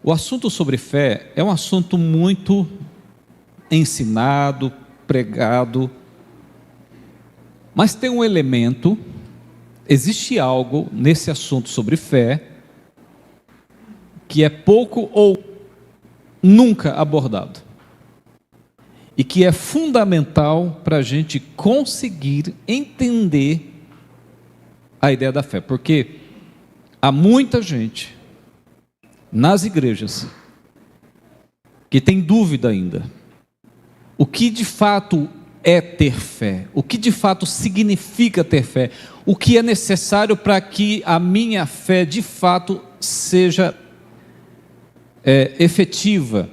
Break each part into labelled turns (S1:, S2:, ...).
S1: O assunto sobre fé é um assunto muito ensinado, pregado, mas tem um elemento, existe algo nesse assunto sobre fé que é pouco ou nunca abordado e que é fundamental para a gente conseguir entender a ideia da fé, porque há muita gente nas igrejas que tem dúvida ainda. O que de fato é ter fé? O que de fato significa ter fé? O que é necessário para que a minha fé de fato seja efetiva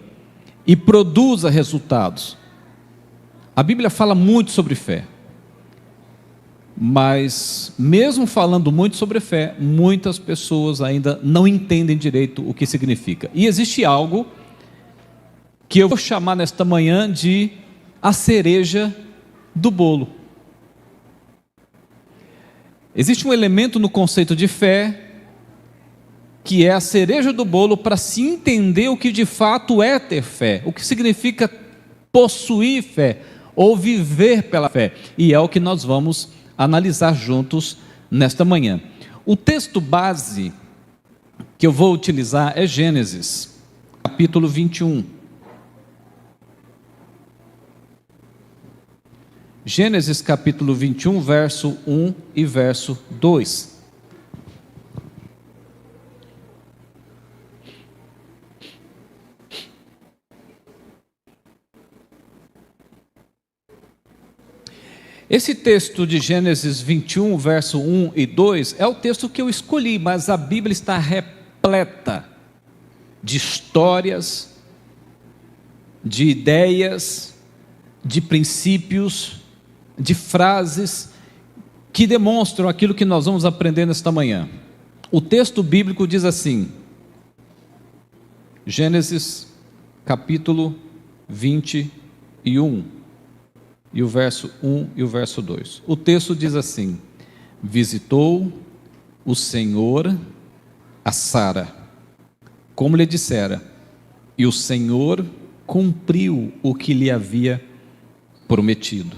S1: e produza resultados? A Bíblia fala muito sobre fé, mas mesmo falando muito sobre fé, muitas pessoas ainda não entendem direito o que significa. E existe algo que eu vou chamar nesta manhã de a cereja do bolo. Existe um elemento no conceito de fé que é a cereja do bolo para se entender o que de fato é ter fé, o que significa possuir fé ou viver pela fé, e é o que nós vamos analisar juntos nesta manhã. O texto base que eu vou utilizar é Gênesis, capítulo 21. Gênesis capítulo 21, verso 1 e verso 2. Esse texto de Gênesis 21, verso 1 e 2, é o texto que eu escolhi, mas a Bíblia está repleta de histórias, de ideias, de princípios, de frases que demonstram aquilo que nós vamos aprender nesta manhã. O texto bíblico diz assim, Gênesis capítulo 21, e o verso 1 e o verso 2. O texto diz assim: visitou o Senhor a Sara, como lhe dissera, e o Senhor cumpriu o que lhe havia prometido.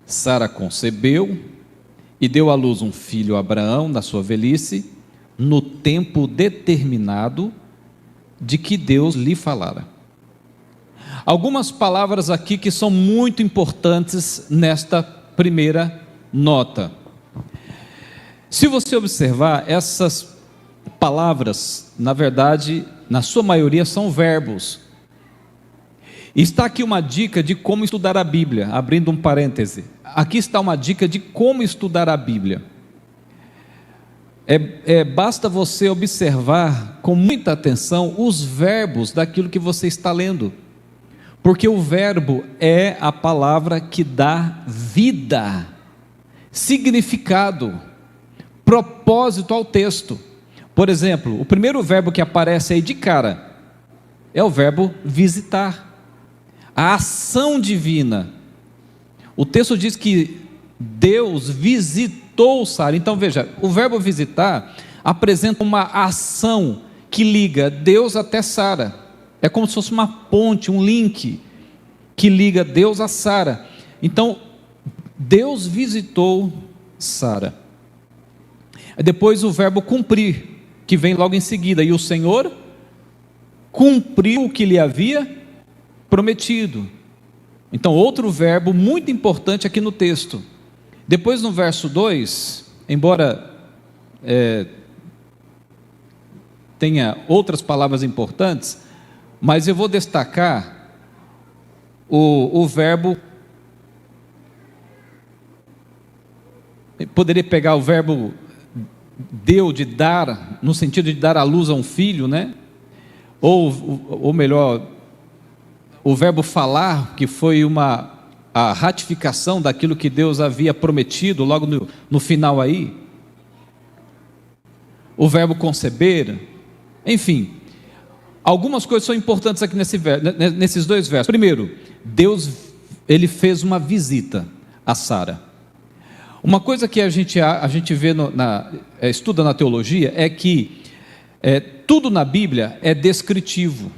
S1: Sara concebeu e deu à luz um filho a Abraão na sua velhice, no tempo determinado de que Deus lhe falara. Algumas palavras aqui que são muito importantes nesta primeira nota. Se você observar, essas palavras, na verdade, na sua maioria são verbos. Está aqui uma dica de como estudar a Bíblia, abrindo um parêntese. Aqui está uma dica de como estudar a Bíblia. Basta você observar com muita atenção os verbos daquilo que você está lendo. Porque o verbo é a palavra que dá vida, significado, propósito ao texto. Por exemplo, o primeiro verbo que aparece aí de cara é o verbo visitar, a ação divina. O texto diz que Deus visitou Sara. Então veja, o verbo visitar apresenta uma ação que liga Deus até Sara. É como se fosse uma ponte, um link que liga Deus a Sara. Então, Deus visitou Sara. Depois o verbo cumprir, que vem logo em seguida. E o Senhor cumpriu o que lhe havia prometido. Então, outro verbo muito importante aqui no texto. Depois no verso 2, embora tenha outras palavras importantes, mas eu vou destacar o verbo, poderia pegar o verbo deu, de dar, no sentido de dar à luz a um filho, né? Ou melhor, o verbo falar, que foi a ratificação daquilo que Deus havia prometido, logo no final aí. O verbo conceber, enfim. Algumas coisas são importantes aqui nesses dois versos. Primeiro, Deus, ele fez uma visita a Sara. Uma coisa que a gente vê, estuda na teologia, é que tudo na Bíblia é descritivo,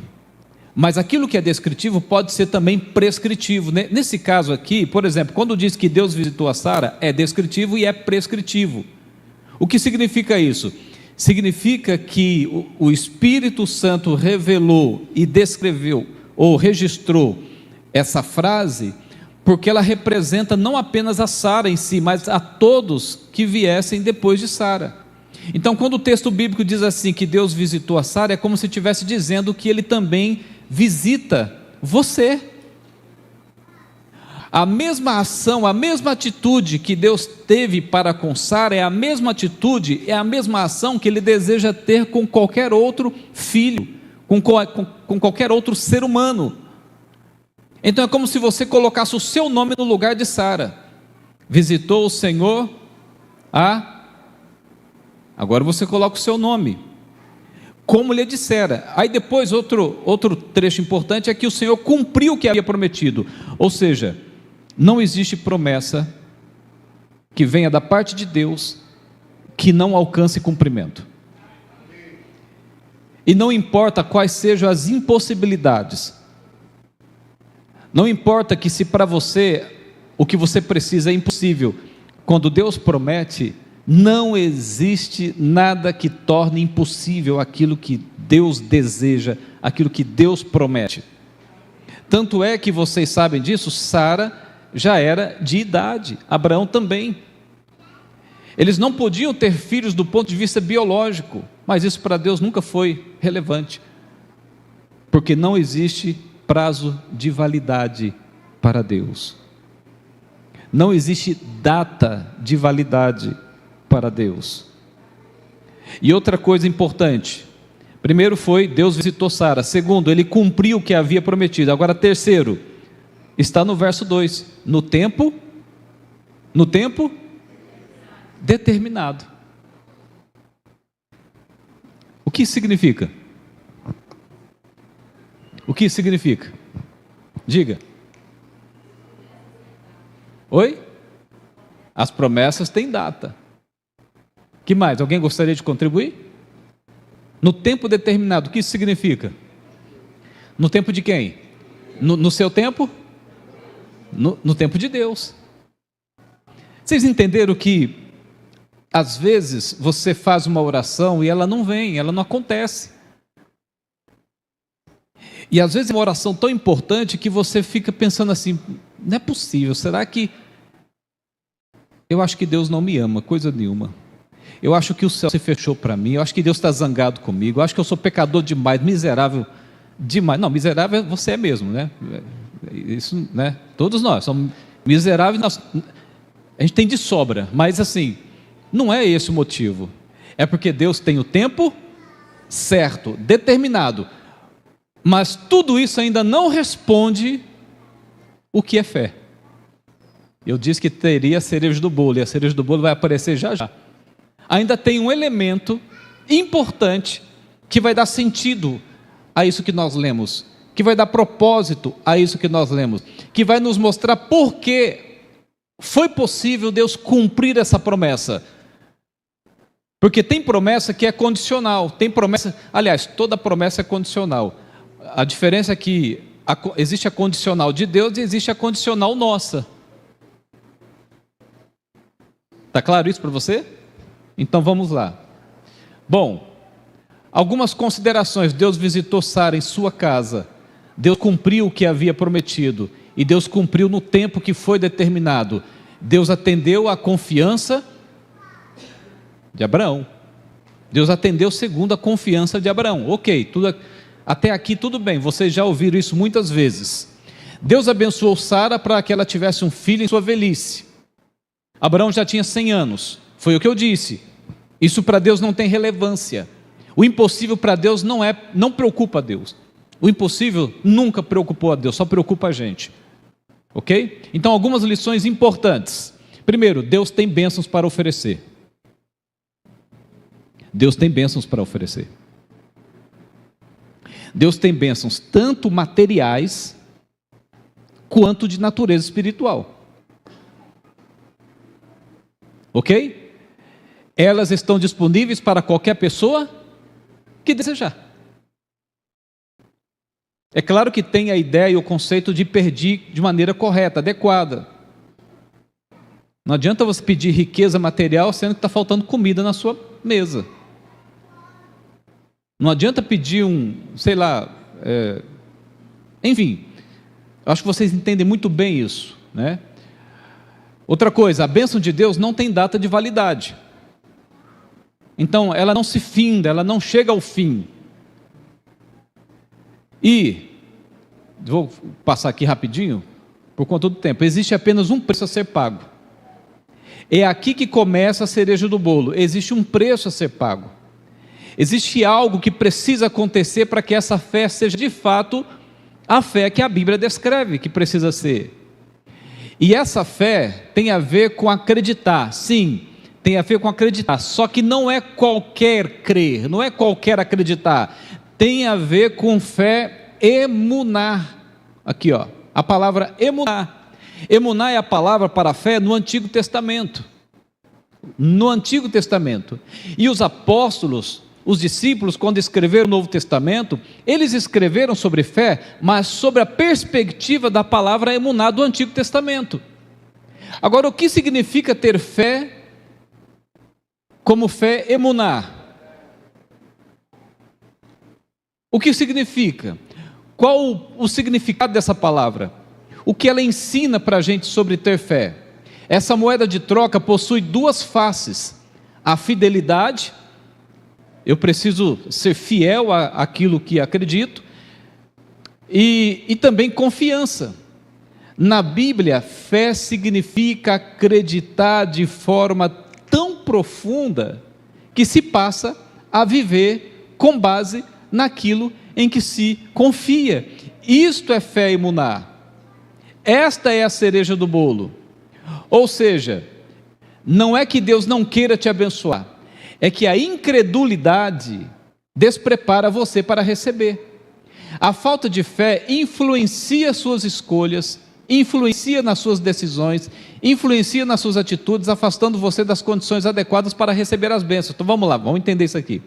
S1: mas aquilo que é descritivo pode ser também prescritivo. Nesse caso aqui, por exemplo, quando diz que Deus visitou a Sara, é descritivo e é prescritivo. O que significa isso? Significa que o Espírito Santo revelou e descreveu ou registrou essa frase porque ela representa não apenas a Sara em si, mas a todos que viessem depois de Sara. Então, quando o texto bíblico diz assim que Deus visitou a Sara, é como se estivesse dizendo que Ele também visita você. A mesma ação, a mesma atitude que Deus teve para com Sara é a mesma atitude, é a mesma ação que Ele deseja ter com qualquer outro filho, com qualquer outro ser humano. Então é como se você colocasse o seu nome no lugar de Sara. Visitou o Senhor agora você coloca o seu nome, como lhe dissera. Aí depois outro trecho importante é que o Senhor cumpriu o que havia prometido. Ou seja, não existe promessa que venha da parte de Deus que não alcance cumprimento. E não importa quais sejam as impossibilidades, não importa que se para você o que você precisa é impossível, quando Deus promete, não existe nada que torne impossível aquilo que Deus deseja, aquilo que Deus promete. Tanto é que vocês sabem disso, Sara já era de idade, Abraão também. Eles não podiam ter filhos do ponto de vista biológico, mas isso para Deus nunca foi relevante, porque não existe prazo de validade para Deus. Não existe data de validade para Deus. E outra coisa importante: primeiro foi Deus visitou Sara, segundo, Ele cumpriu o que havia prometido. Agora terceiro, está no verso 2, no tempo determinado. O que significa? O que significa? Diga. Oi? As promessas têm data. Que mais? Alguém gostaria de contribuir? No tempo determinado, o que isso significa? No tempo de quem? No seu tempo? No tempo de Deus. Vocês entenderam que às vezes você faz uma oração e ela não vem, ela não acontece. E às vezes é uma oração tão importante que você fica pensando assim: não é possível, será que eu acho que Deus não me ama, coisa nenhuma. Eu acho que o céu se fechou para mim, eu acho que Deus está zangado comigo, eu acho que eu sou pecador demais, miserável demais. Não, miserável você é mesmo, né? Isso, né? Todos nós somos miseráveis, a gente tem de sobra, mas assim, não é esse o motivo. É porque Deus tem o tempo certo, determinado, mas tudo isso ainda não responde o que é fé. Eu disse que teria a cereja do bolo, e a cereja do bolo vai aparecer já já. Ainda tem um elemento importante que vai dar sentido a isso que nós lemos, que vai dar propósito a isso que nós lemos, que vai nos mostrar por que foi possível Deus cumprir essa promessa. Porque tem promessa que é condicional, tem promessa, aliás, toda promessa é condicional. A diferença é que existe a condicional de Deus e existe a condicional nossa. Está claro isso para você? Então vamos lá. Bom, algumas considerações. Deus visitou Sara em sua casa, Deus cumpriu o que havia prometido, e Deus cumpriu no tempo que foi determinado. Deus atendeu à confiança de Abraão. Deus atendeu segundo a confiança de Abraão. Ok, até aqui tudo bem, vocês já ouviram isso muitas vezes. Deus abençoou Sara para que ela tivesse um filho em sua velhice. Abraão já tinha 100 anos, foi o que eu disse. Isso para Deus não tem relevância. O impossível para Deus não preocupa a Deus. O impossível nunca preocupou a Deus, só preocupa a gente. Ok? Então algumas lições importantes. Primeiro, Deus tem bênçãos para oferecer. Deus tem bênçãos para oferecer. Deus tem bênçãos tanto materiais quanto de natureza espiritual. Ok? Elas estão disponíveis para qualquer pessoa? que desejar. É claro que tem a ideia e o conceito de pedir de maneira correta, adequada. Não adianta você pedir riqueza material sendo que está faltando comida na sua mesa. Não adianta pedir enfim, acho que vocês entendem muito bem isso, né? Outra coisa, a bênção de Deus não tem data de validade. Então, ela não se finda, ela não chega ao fim. E, vou passar aqui rapidinho, por conta do tempo, existe apenas um preço a ser pago. É aqui que começa a cereja do bolo, existe um preço a ser pago. Existe algo que precisa acontecer para que essa fé seja de fato a fé que a Bíblia descreve que precisa ser. E essa fé tem a ver com acreditar, sim, tem a ver com acreditar, só que não é qualquer crer, não é qualquer acreditar, tem a ver com fé emuná. Aqui ó, a palavra emuná. Emuná é a palavra para a fé no Antigo Testamento. No Antigo Testamento. E os apóstolos, os discípulos, quando escreveram o Novo Testamento, eles escreveram sobre fé, mas sobre a perspectiva da palavra emuná do Antigo Testamento. Agora, o que significa ter fé como fé emuná? O que significa? Qual o significado dessa palavra? O que ela ensina para a gente sobre ter fé? Essa moeda de troca possui duas faces: a fidelidade, eu preciso ser fiel àquilo que acredito, e também confiança. Na Bíblia, fé significa acreditar de forma tão profunda que se passa a viver com base naquilo em que se confia. Isto é fé emuná. Esta é a cereja do bolo. Ou seja, não é que Deus não queira te abençoar, é que a incredulidade desprepara você para receber. A falta de fé influencia suas escolhas, influencia nas suas decisões, influencia nas suas atitudes, afastando você das condições adequadas para receber as bênçãos. Então vamos lá, vamos entender isso aqui.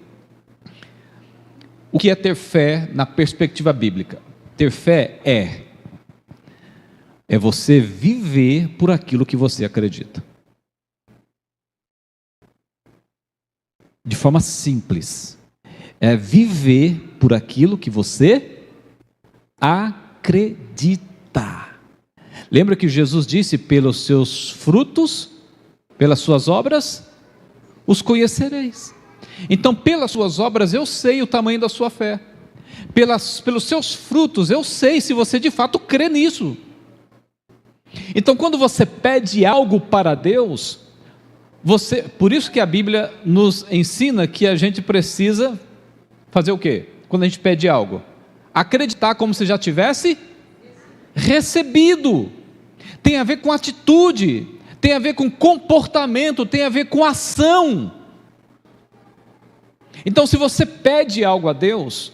S1: O que é ter fé na perspectiva bíblica? Ter fé é você viver por aquilo que você acredita. De forma simples, é viver por aquilo que você acredita. Lembra que Jesus disse: pelos seus frutos, pelas suas obras, os conhecereis. Então, pelas suas obras eu sei o tamanho da sua fé, pelos seus frutos eu sei se você de fato crê nisso. Então, quando você pede algo para Deus, por isso que a Bíblia nos ensina que a gente precisa fazer o quê? Quando a gente pede algo, acreditar como se já tivesse recebido. Tem a ver com atitude, tem a ver com comportamento, tem a ver com ação. Então, se você pede algo a Deus,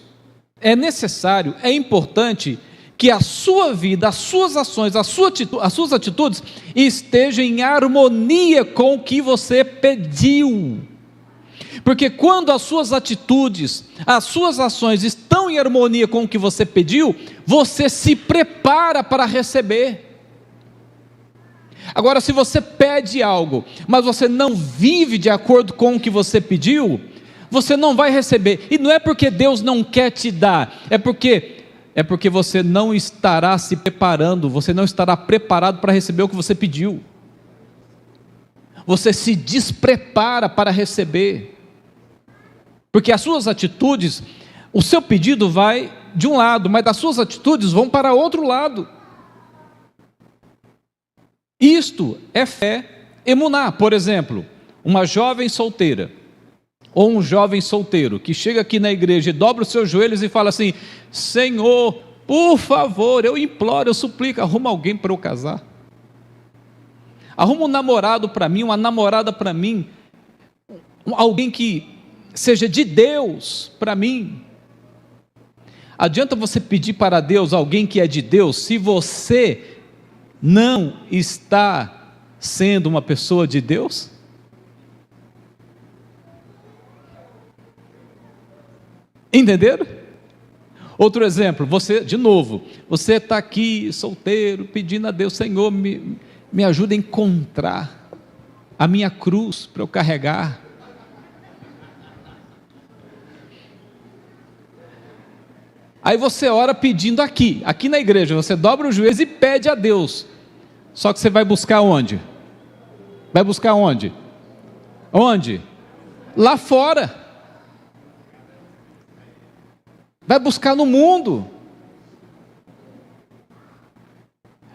S1: é necessário, é importante que a sua vida, as suas ações, as suas atitudes estejam em harmonia com o que você pediu. Porque quando as suas atitudes, as suas ações estão em harmonia com o que você pediu, você se prepara para receber. Agora, se você pede algo, mas você não vive de acordo com o que você pediu, você não vai receber. E não é porque Deus não quer te dar, é porque você não estará se preparando, você não estará preparado para receber o que você pediu. Você se desprepara para receber. Porque as suas atitudes, o seu pedido vai de um lado, mas as suas atitudes vão para outro lado. Isto é fé emuná. Por exemplo, uma jovem solteira, ou um jovem solteiro, que chega aqui na igreja e dobra os seus joelhos e fala assim: Senhor, por favor, eu imploro, eu suplico, arruma alguém para eu casar. Arruma um namorado para mim, uma namorada para mim, alguém que seja de Deus para mim. Adianta você pedir para Deus alguém que é de Deus, se você não está sendo uma pessoa de Deus? Entenderam? Outro exemplo, você, de novo, você está aqui solteiro, pedindo a Deus: Senhor, me ajuda a encontrar a minha cruz para eu carregar. Aí você ora pedindo aqui na igreja, você dobra os joelhos e pede a Deus. Só que você vai buscar onde? Vai buscar onde? Onde? Lá fora. Vai buscar no mundo.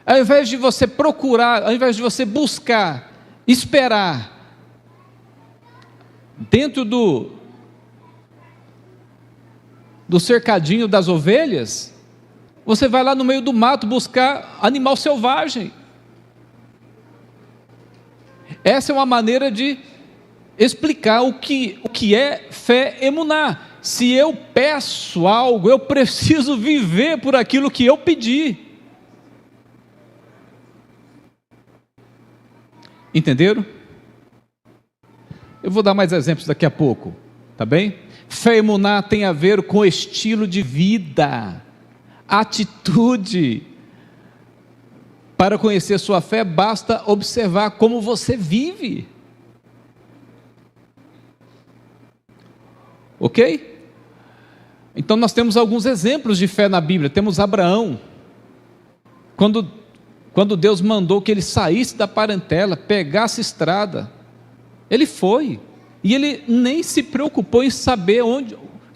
S1: Ao invés de você procurar, ao invés de você buscar, esperar dentro do cercadinho das ovelhas, você vai lá no meio do mato buscar animal selvagem. Essa é uma maneira de explicar o que é fé emuná. Se eu peço algo, eu preciso viver por aquilo que eu pedi. Entenderam? Eu vou dar mais exemplos daqui a pouco, tá bem? Fé emuná tem a ver com estilo de vida, atitude. Para conhecer sua fé, basta observar como você vive. Ok? Então nós temos alguns exemplos de fé na Bíblia. Temos Abraão, quando Deus mandou que ele saísse da parentela, pegasse estrada, ele foi, e ele nem se preocupou em saber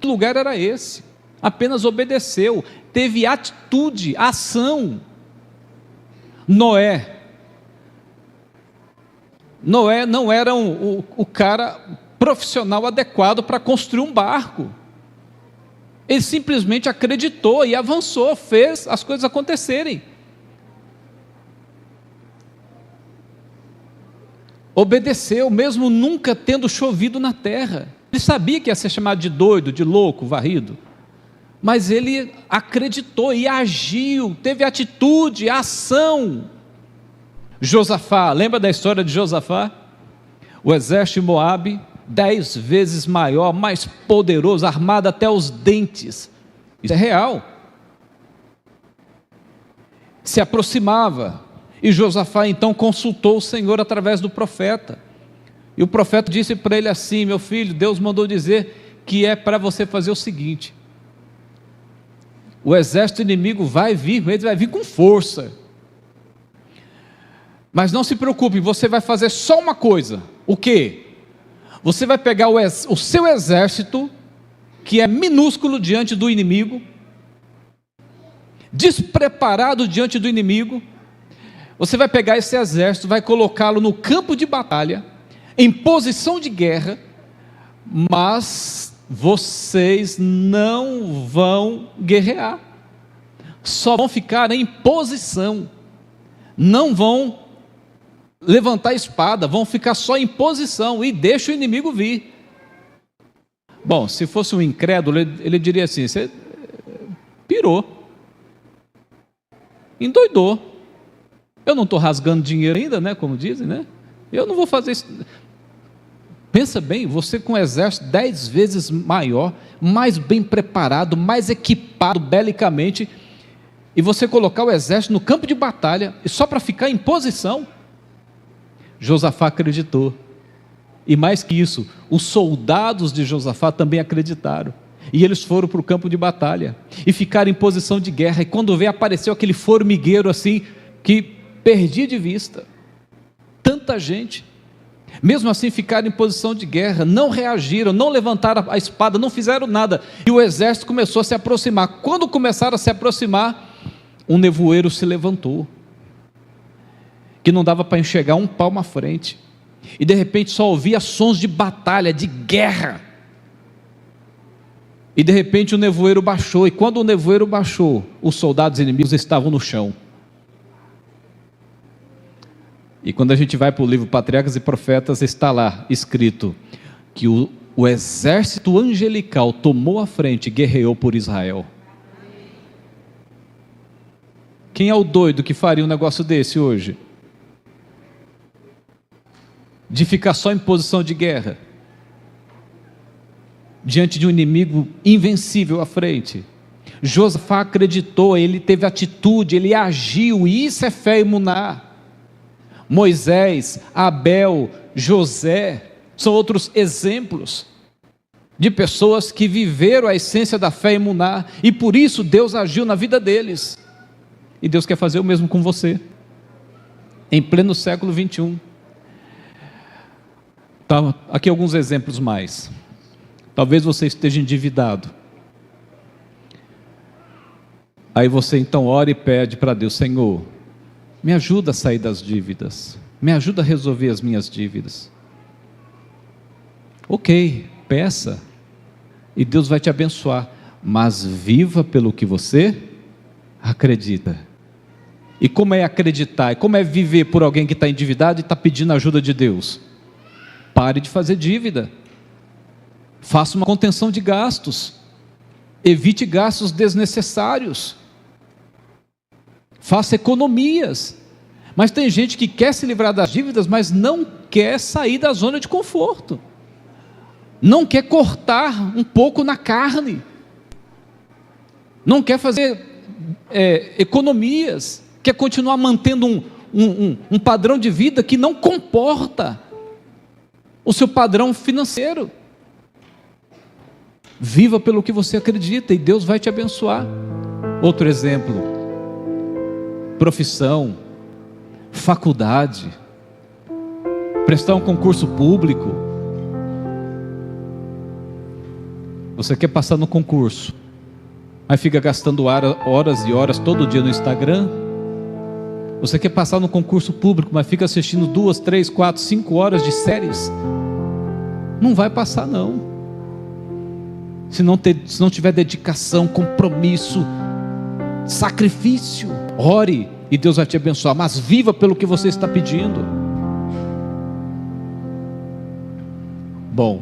S1: que lugar era esse, apenas obedeceu, teve atitude, ação. Noé não era o cara profissional adequado para construir um barco. Ele simplesmente acreditou e avançou, fez as coisas acontecerem. Obedeceu, mesmo nunca tendo chovido na terra. Ele sabia que ia ser chamado de doido, de louco, varrido. Mas ele acreditou e agiu, teve atitude, ação. Josafá, lembra da história de Josafá? O exército de Moabe, 10 vezes maior, mais poderoso, armado até os dentes. Isso é real. Se aproximava, e Josafá então consultou o Senhor através do profeta. E o profeta disse para ele assim: meu filho, Deus mandou dizer que é para você fazer o seguinte: o exército inimigo vai vir, ele vai vir com força. Mas não se preocupe, você vai fazer só uma coisa. O quê? Você vai pegar o seu exército, que é minúsculo diante do inimigo, despreparado diante do inimigo. Você vai pegar esse exército, vai colocá-lo no campo de batalha, em posição de guerra, mas vocês não vão guerrear, só vão ficar em posição, não vão levantar a espada, vão ficar só em posição e deixa o inimigo vir. Bom, se fosse um incrédulo, ele diria assim: você pirou, endoidou, eu não estou rasgando dinheiro ainda, né, como dizem, né? Eu não vou fazer isso. Pensa bem, você com um exército 10 vezes maior, mais bem preparado, mais equipado belicamente, e você colocar o exército no campo de batalha, e só para ficar em posição. Josafá acreditou, e mais que isso, os soldados de Josafá também acreditaram, e eles foram para o campo de batalha, e ficaram em posição de guerra, e quando veio apareceu aquele formigueiro assim, que perdi de vista, tanta gente, mesmo assim ficaram em posição de guerra, não reagiram, não levantaram a espada, não fizeram nada, e o exército começou a se aproximar. Quando começaram a se aproximar, um nevoeiro se levantou, que não dava para enxergar um palmo à frente, e de repente só ouvia sons de batalha, de guerra, e de repente o nevoeiro baixou, e quando o nevoeiro baixou, os soldados inimigos estavam no chão. E quando a gente vai para o livro Patriarcas e Profetas, está lá escrito que o exército angelical tomou a frente e guerreou por Israel. Quem é o doido que faria um negócio desse hoje? De ficar só em posição de guerra? diante de um inimigo invencível à frente. Josafá acreditou, ele teve atitude, ele agiu, e isso é fé emuná. Moisés, Abel, José, são outros exemplos de pessoas que viveram a essência da fé emuná, e por isso Deus agiu na vida deles, e Deus quer fazer o mesmo com você, em pleno século 21. Tá, aqui alguns exemplos mais. Talvez você esteja endividado, aí você então ora e pede para Deus: Senhor, me ajuda a sair das dívidas, me ajuda a resolver as minhas dívidas. Ok, peça, e Deus vai te abençoar, mas viva pelo que você acredita. E como é acreditar? E como é viver por alguém que está endividado e está pedindo a ajuda de Deus? Pare de fazer dívida, faça uma contenção de gastos, evite gastos desnecessários, faça economias. Mas tem gente que quer se livrar das dívidas, mas não quer sair da zona de conforto, não quer cortar um pouco na carne, não quer fazer economias, quer continuar mantendo um padrão de vida que não comporta o seu padrão financeiro. Viva pelo que você acredita e Deus vai te abençoar. Outro exemplo: profissão, faculdade, prestar um concurso público. Você quer passar no concurso, mas fica gastando horas e horas todo dia no Instagram. Você quer passar no concurso público, mas fica assistindo 2, 3, 4, 5 horas de séries. Não vai passar não. Se não tiver dedicação, compromisso, sacrifício. Ore e Deus vai te abençoar, mas viva pelo que você está pedindo. Bom,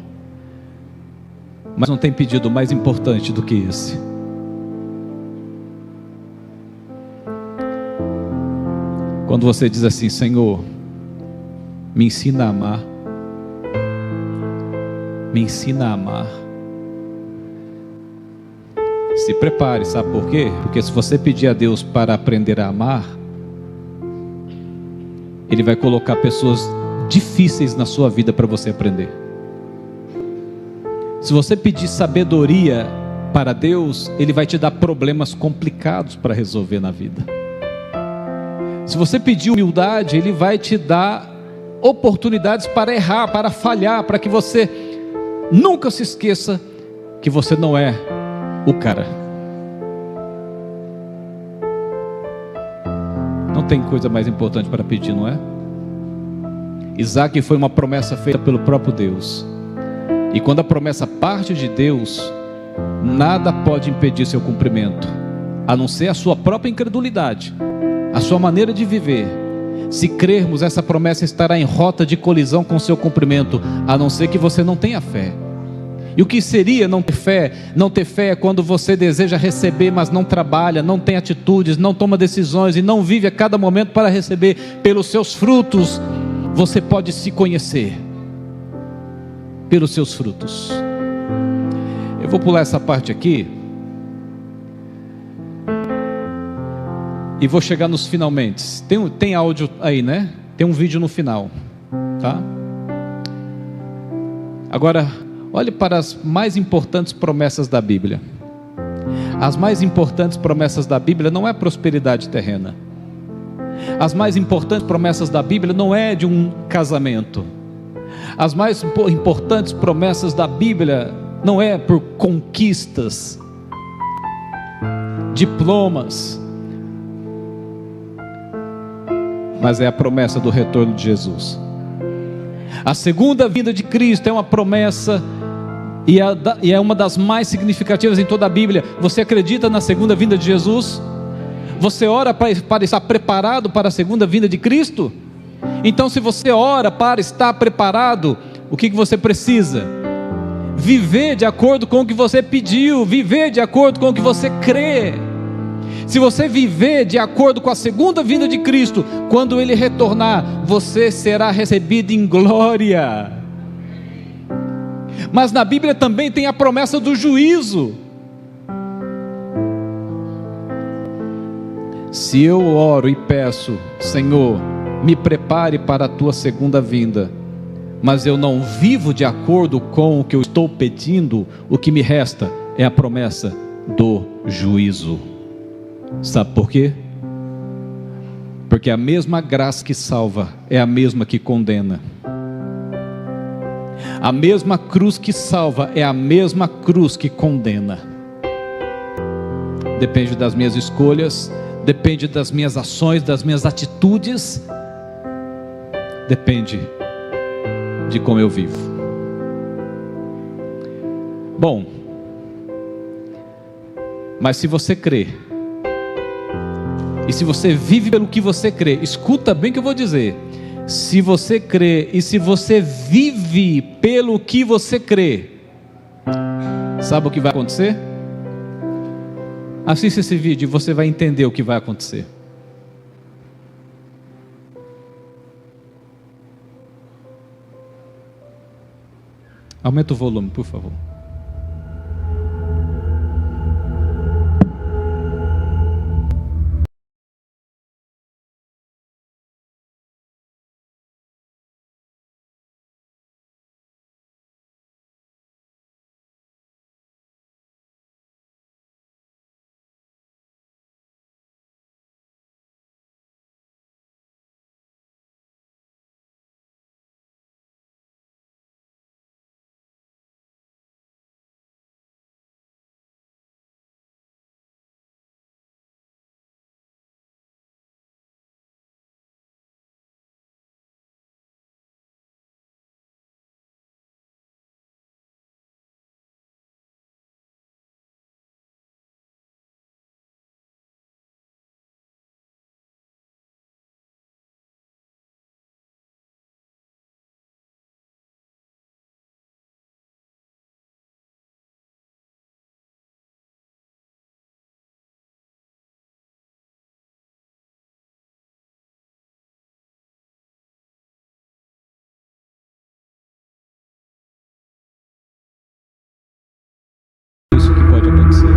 S1: mas não tem pedido mais importante do que esse. Quando você diz assim: Senhor, me ensina a amar, me ensina a amar. Se prepare, sabe por quê? Porque se você pedir a Deus para aprender a amar, Ele vai colocar pessoas difíceis na sua vida para você aprender. Se você pedir sabedoria para Deus, Ele vai te dar problemas complicados para resolver na vida. Se você pedir humildade, Ele vai te dar oportunidades para errar, para falhar, para que você nunca se esqueça que você não é o cara. Não tem coisa mais importante para pedir, não é? Isaac foi uma promessa feita pelo próprio Deus, e quando a promessa parte de Deus, nada pode impedir seu cumprimento, a não ser a sua própria incredulidade, a sua maneira de viver. Se crermos, essa promessa estará em rota de colisão com o seu cumprimento, a não ser que você não tenha fé. E o que seria não ter fé? Não ter fé é quando você deseja receber, mas não trabalha, não tem atitudes, não toma decisões e não vive a cada momento para receber. Pelos seus frutos você pode se conhecer. Pelos seus frutos. Eu vou pular essa parte aqui e vou chegar nos finalmente. Tem áudio aí, né? Tem um vídeo no final, tá? Agora, olhe para as mais importantes promessas da Bíblia. As mais importantes promessas da Bíblia não é prosperidade terrena. As mais importantes promessas da Bíblia não é de um casamento. As mais importantes promessas da Bíblia não é por conquistas, diplomas, mas é a promessa do retorno de Jesus. A segunda vinda de Cristo é uma promessa, e é uma das mais significativas em toda a Bíblia. Você acredita na segunda vinda de Jesus? Você ora para estar preparado para a segunda vinda de Cristo? Então, se você ora para estar preparado, o que você precisa? Viver de acordo com o que você pediu, viver de acordo com o que você crê. Se você viver de acordo com a segunda vinda de Cristo, quando Ele retornar, você será recebido em glória. mas na Bíblia também tem a promessa do juízo. Se eu oro e peço, Senhor, me prepare para a tua segunda vinda, mas eu não vivo de acordo com o que eu estou pedindo, o que me resta é a promessa do juízo. Sabe por quê? Porque a mesma graça que salva é a mesma que condena. A mesma cruz que salva é a mesma cruz que condena. Depende das minhas escolhas, depende das minhas ações, das minhas atitudes, depende de como eu vivo. Bom, mas se você crê, e se você vive pelo que você crê, escuta bem o que eu vou dizer. Se você crê e se você vive pelo que você crê, sabe o que vai acontecer? Assista esse vídeo e você vai entender o que vai acontecer. Aumenta o volume, por favor. Isso que pode acontecer.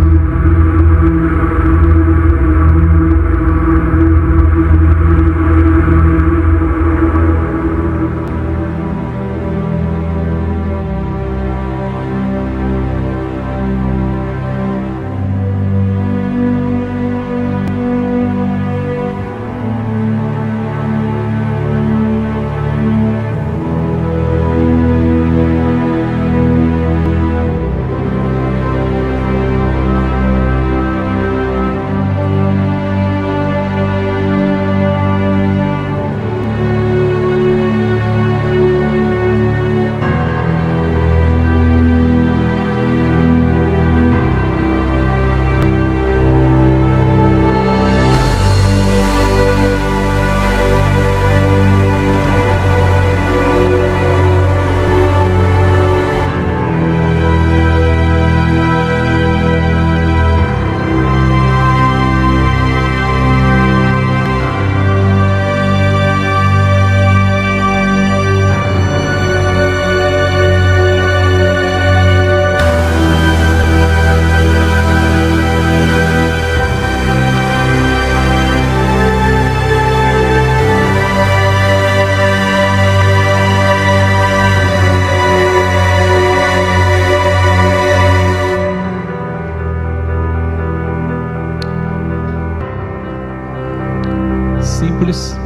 S1: Simples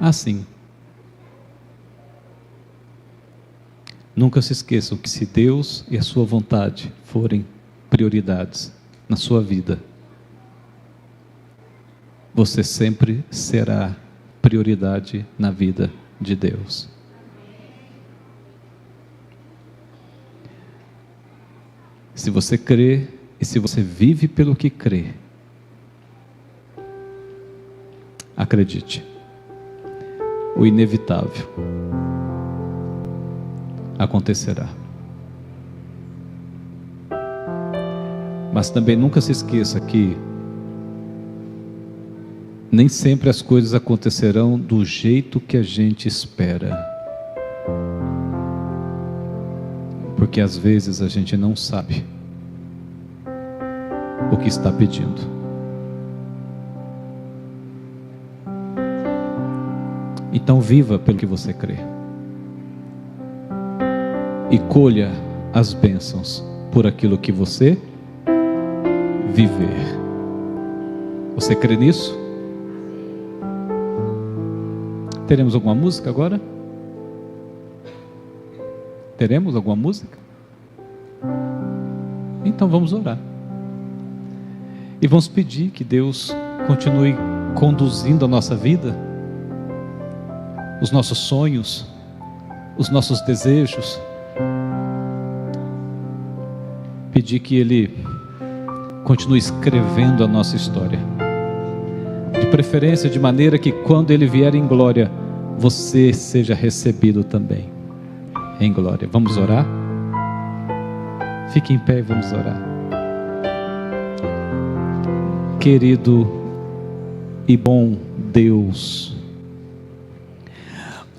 S1: assim. Nunca se esqueçam que se Deus e a sua vontade forem prioridades na sua vida, você sempre será prioridade na vida de Deus. Se você crê e se você vive pelo que crê, acredite, o inevitável acontecerá. Mas também nunca se esqueça que nem sempre as coisas acontecerão do jeito que a gente espera. porque às vezes a gente não sabe o que está pedindo. Então viva pelo que você crê e colha as bênçãos por aquilo que você viver. Você crê nisso? Teremos alguma música agora? Teremos alguma música? Então vamos orar. E vamos pedir que Deus continue conduzindo a nossa vida, os nossos sonhos, os nossos desejos. Pedir que Ele continue escrevendo a nossa história, de preferência de maneira que quando Ele vier em glória, você seja recebido também em glória. Vamos orar? Fique em pé e vamos orar. Querido e bom Deus,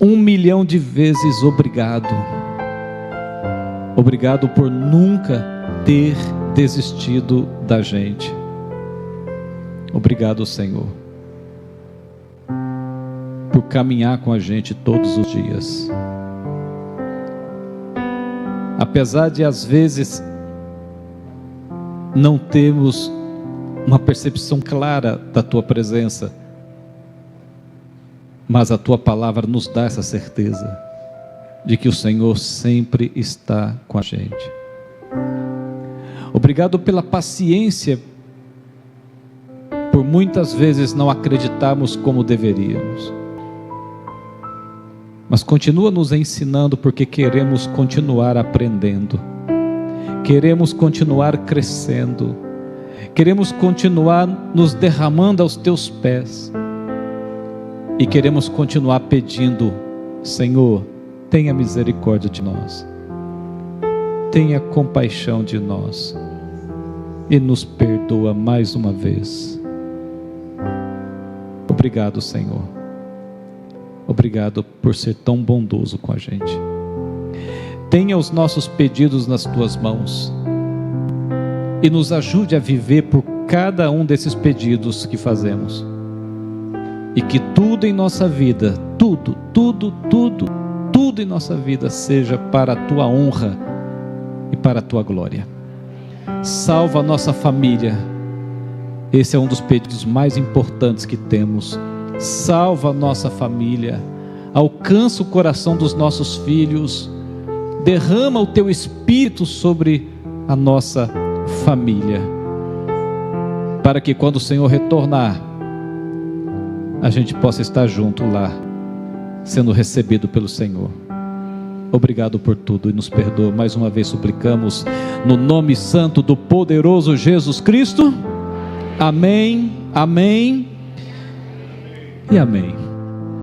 S1: 1.000.000 de vezes obrigado. Obrigado por nunca ter desistido da gente. Obrigado, Senhor, por caminhar com a gente todos os dias. Apesar de às vezes não termos uma percepção clara da Tua presença, mas a Tua palavra nos dá essa certeza de que o Senhor sempre está com a gente. Obrigado pela paciência, por muitas vezes não acreditarmos como deveríamos, mas continua nos ensinando, porque queremos continuar aprendendo, queremos continuar crescendo, queremos continuar nos derramando aos Teus pés, e queremos continuar pedindo: Senhor, tenha misericórdia de nós, tenha compaixão de nós, e nos perdoa mais uma vez. Obrigado, Senhor. Obrigado por ser tão bondoso com a gente. Tenha os nossos pedidos nas Tuas mãos e nos ajude a viver por cada um desses pedidos que fazemos, e que tudo em nossa vida, tudo em nossa vida seja para a Tua honra e para a Tua glória. Salva a nossa família. Esse é um dos pedidos mais importantes que temos. Salva a nossa família, alcança o coração dos nossos filhos, derrama o Teu Espírito sobre a nossa família, para que quando o Senhor retornar, a gente possa estar junto lá, sendo recebido pelo Senhor. Obrigado por tudo e nos perdoa. Mais uma vez suplicamos, no nome santo do poderoso Jesus Cristo. Amém, amém e amém.